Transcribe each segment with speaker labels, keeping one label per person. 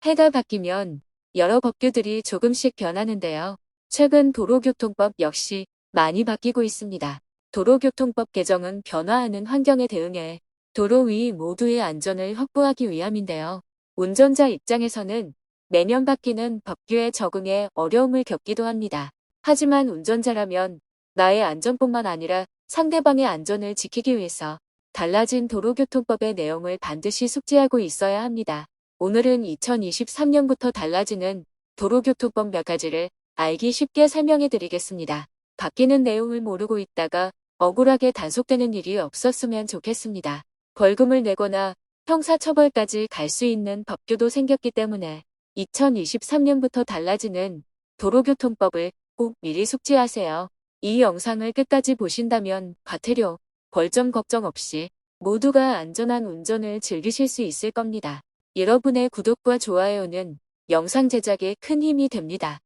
Speaker 1: 해가 바뀌면 여러 법규들이 조금씩 변하는데요. 최근 도로교통법 역시 많이 바뀌고 있습니다. 도로교통법 개정은 변화하는 환경에 대응해 도로 위 모두의 안전을 확보하기 위함인데요. 운전자 입장에서는 매년 바뀌는 법규에 적응에 어려움을 겪기도 합니다. 하지만 운전자라면 나의 안전뿐만 아니라 상대방의 안전을 지키기 위해서 달라진 도로교통법의 내용을 반드시 숙지하고 있어야 합니다. 오늘은 2023년부터 달라지는 도로교통법 몇 가지를 알기 쉽게 설명해 드리겠습니다. 바뀌는 내용을 모르고 있다가 억울하게 단속되는 일이 없었으면 좋겠습니다. 벌금을 내거나 형사처벌까지 갈 수 있는 법규도 생겼기 때문에 2023년부터 달라지는 도로교통법을 꼭 미리 숙지하세요. 이 영상을 끝까지 보신다면 과태료, 벌점 걱정 없이 모두가 안전한 운전을 즐기실 수 있을 겁니다. 여러분의 구독과 좋아요는 영상 제작에 큰 힘이 됩니다.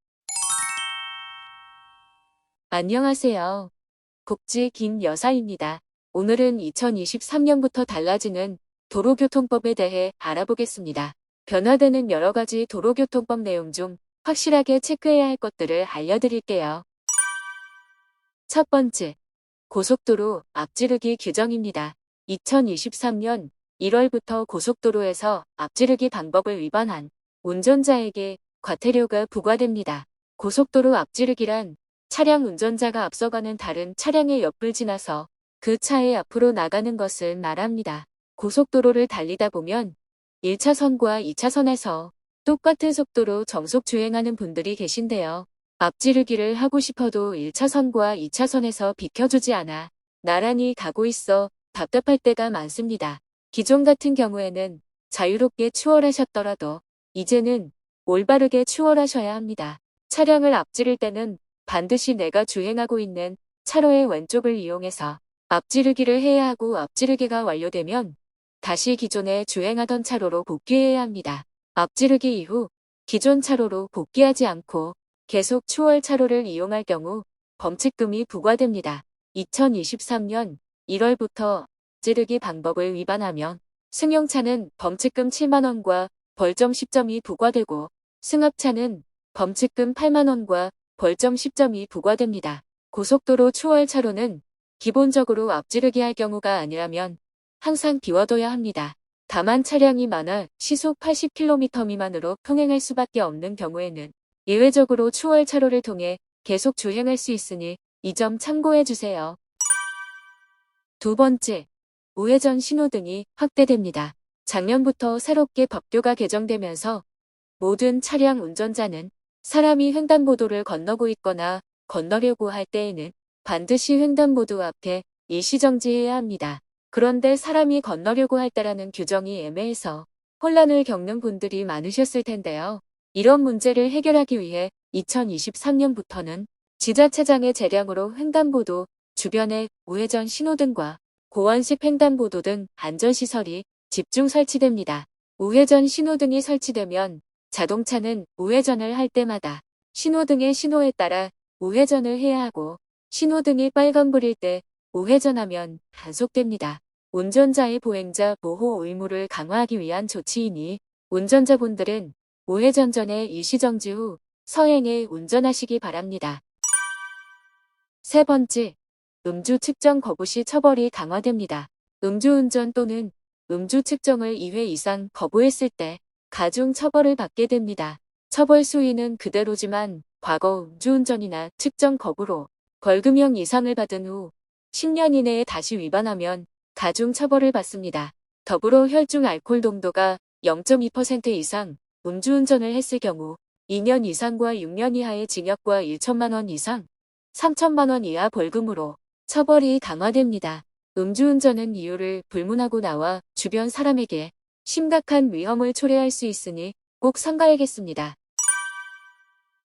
Speaker 1: 안녕하세요. 복지 김 여사입니다. 오늘은 2023년부터 달라지는 도로교통법에 대해 알아보겠습니다. 변화되는 여러 가지 도로교통법 내용 중 확실하게 체크해야 할 것들을 알려드릴게요. 첫 번째, 고속도로 앞지르기 규정입니다. 2023년 1월부터 고속도로에서 앞지르기 방법을 위반한 운전자에게 과태료가 부과됩니다. 고속도로 앞지르기란 차량 운전자가 앞서가는 다른 차량의 옆을 지나서 그 차의 앞으로 나가는 것을 말합니다. 고속도로를 달리다 보면 1차선과 2차선에서 똑같은 속도로 정속 주행하는 분들이 계신데요. 앞지르기를 하고 싶어도 1차선과 2차선에서 비켜주지 않아 나란히 가고 있어 답답할 때가 많습니다. 기존 같은 경우에는 자유롭게 추월하셨더라도 이제는 올바르게 추월하셔야 합니다. 차량을 앞지를 때는 반드시 내가 주행하고 있는 차로의 왼쪽을 이용해서 앞지르기를 해야 하고 앞지르기가 완료되면 다시 기존에 주행하던 차로로 복귀해야 합니다. 앞지르기 이후 기존 차로로 복귀하지 않고 계속 추월 차로를 이용할 경우 범칙금이 부과됩니다. 2023년 1월부터 앞지르기 방법을 위반하면 승용차는 범칙금 7만원과 벌점 10점이 부과되고 승합차는 범칙금 8만원과 벌점 10점이 부과됩니다. 고속도로 추월 차로는 기본적으로 앞지르기 할 경우가 아니라면 항상 비워둬야 합니다. 다만 차량이 많아 시속 80km 미만으로 통행할 수밖에 없는 경우에는 예외적으로 추월 차로를 통해 계속 주행할 수 있으니 이 점 참고해 주세요. 두 번째, 우회전 신호등이 확대됩니다. 작년부터 새롭게 법규가 개정되면서 모든 차량 운전자는 사람이 횡단보도를 건너고 있거나 건너려고 할 때에는 반드시 횡단보도 앞에 일시정지해야 합니다. 그런데 사람이 건너려고 할 때라는 규정이 애매해서 혼란을 겪는 분들이 많으셨을 텐데요. 이런 문제를 해결하기 위해 2023년부터는 지자체장의 재량으로 횡단보도 주변에 우회전 신호등과 고원식 횡단보도 등 안전시설이 집중 설치됩니다. 우회전 신호등이 설치되면 자동차는 우회전을 할 때마다 신호등의 신호에 따라 우회전을 해야 하고 신호등이 빨간불일 때 우회전하면 단속됩니다. 운전자의 보행자 보호 의무를 강화하기 위한 조치이니 운전자분들은 우회전 전에 일시정지 후 서행해 운전하시기 바랍니다. 세 번째, 음주 측정 거부 시 처벌이 강화됩니다. 음주운전 또는 음주 측정을 2회 이상 거부했을 때 가중 처벌을 받게 됩니다. 처벌 수위는 그대로지만 과거 음주운전이나 측정 거부로 벌금형 이상을 받은 후 10년 이내에 다시 위반하면 가중 처벌을 받습니다. 더불어 혈중 알코올 농도가 0.2% 이상 음주운전을 했을 경우 2년 이상과 6년 이하의 징역과 1천만 원 이상 3천만 원 이하 벌금으로 처벌이 강화됩니다. 음주운전은 이유를 불문하고 나와 주변 사람에게 심각한 위험을 초래할 수 있으니 꼭 삼가야겠습니다.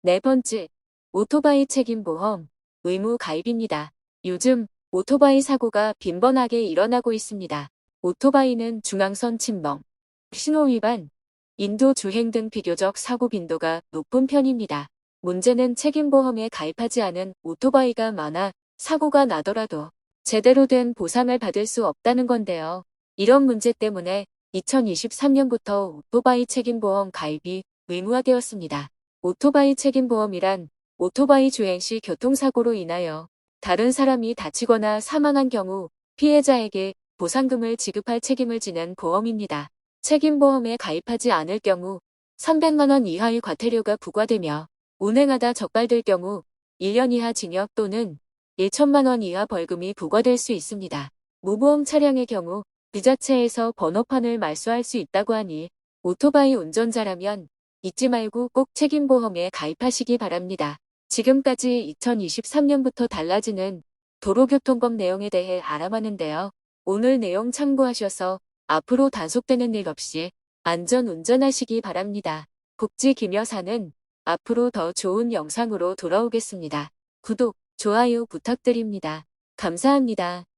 Speaker 1: 네 번째, 오토바이 책임보험 의무 가입입니다. 요즘 오토바이 사고가 빈번하게 일어나고 있습니다. 오토바이는 중앙선 침범, 신호 위반, 인도 주행 등 비교적 사고 빈도가 높은 편입니다. 문제는 책임보험에 가입하지 않은 오토바이가 많아 사고가 나더라도 제대로 된 보상을 받을 수 없다는 건데요. 이런 문제 때문에 2023년부터 오토바이 책임보험 가입이 의무화되었습니다. 오토바이 책임보험이란 오토바이 주행 시 교통사고로 인하여 다른 사람이 다치거나 사망한 경우 피해자에게 보상금을 지급할 책임을 지는 보험입니다. 책임보험에 가입하지 않을 경우 300만 원 이하의 과태료가 부과되며 운행하다 적발될 경우 1년 이하 징역 또는 1천만 원 이하 벌금이 부과될 수 있습니다. 무보험 차량의 경우 그 자체에서 번호판을 말소할 수 있다고 하니 오토바이 운전자라면 잊지 말고 꼭 책임보험에 가입하시기 바랍니다. 지금까지 2023년부터 달라지는 도로교통법 내용에 대해 알아봤는데요. 오늘 내용 참고하셔서 앞으로 단속되는 일 없이 안전 운전하시기 바랍니다. 복지 김여사는 앞으로 더 좋은 영상으로 돌아오겠습니다. 구독, 좋아요 부탁드립니다. 감사합니다.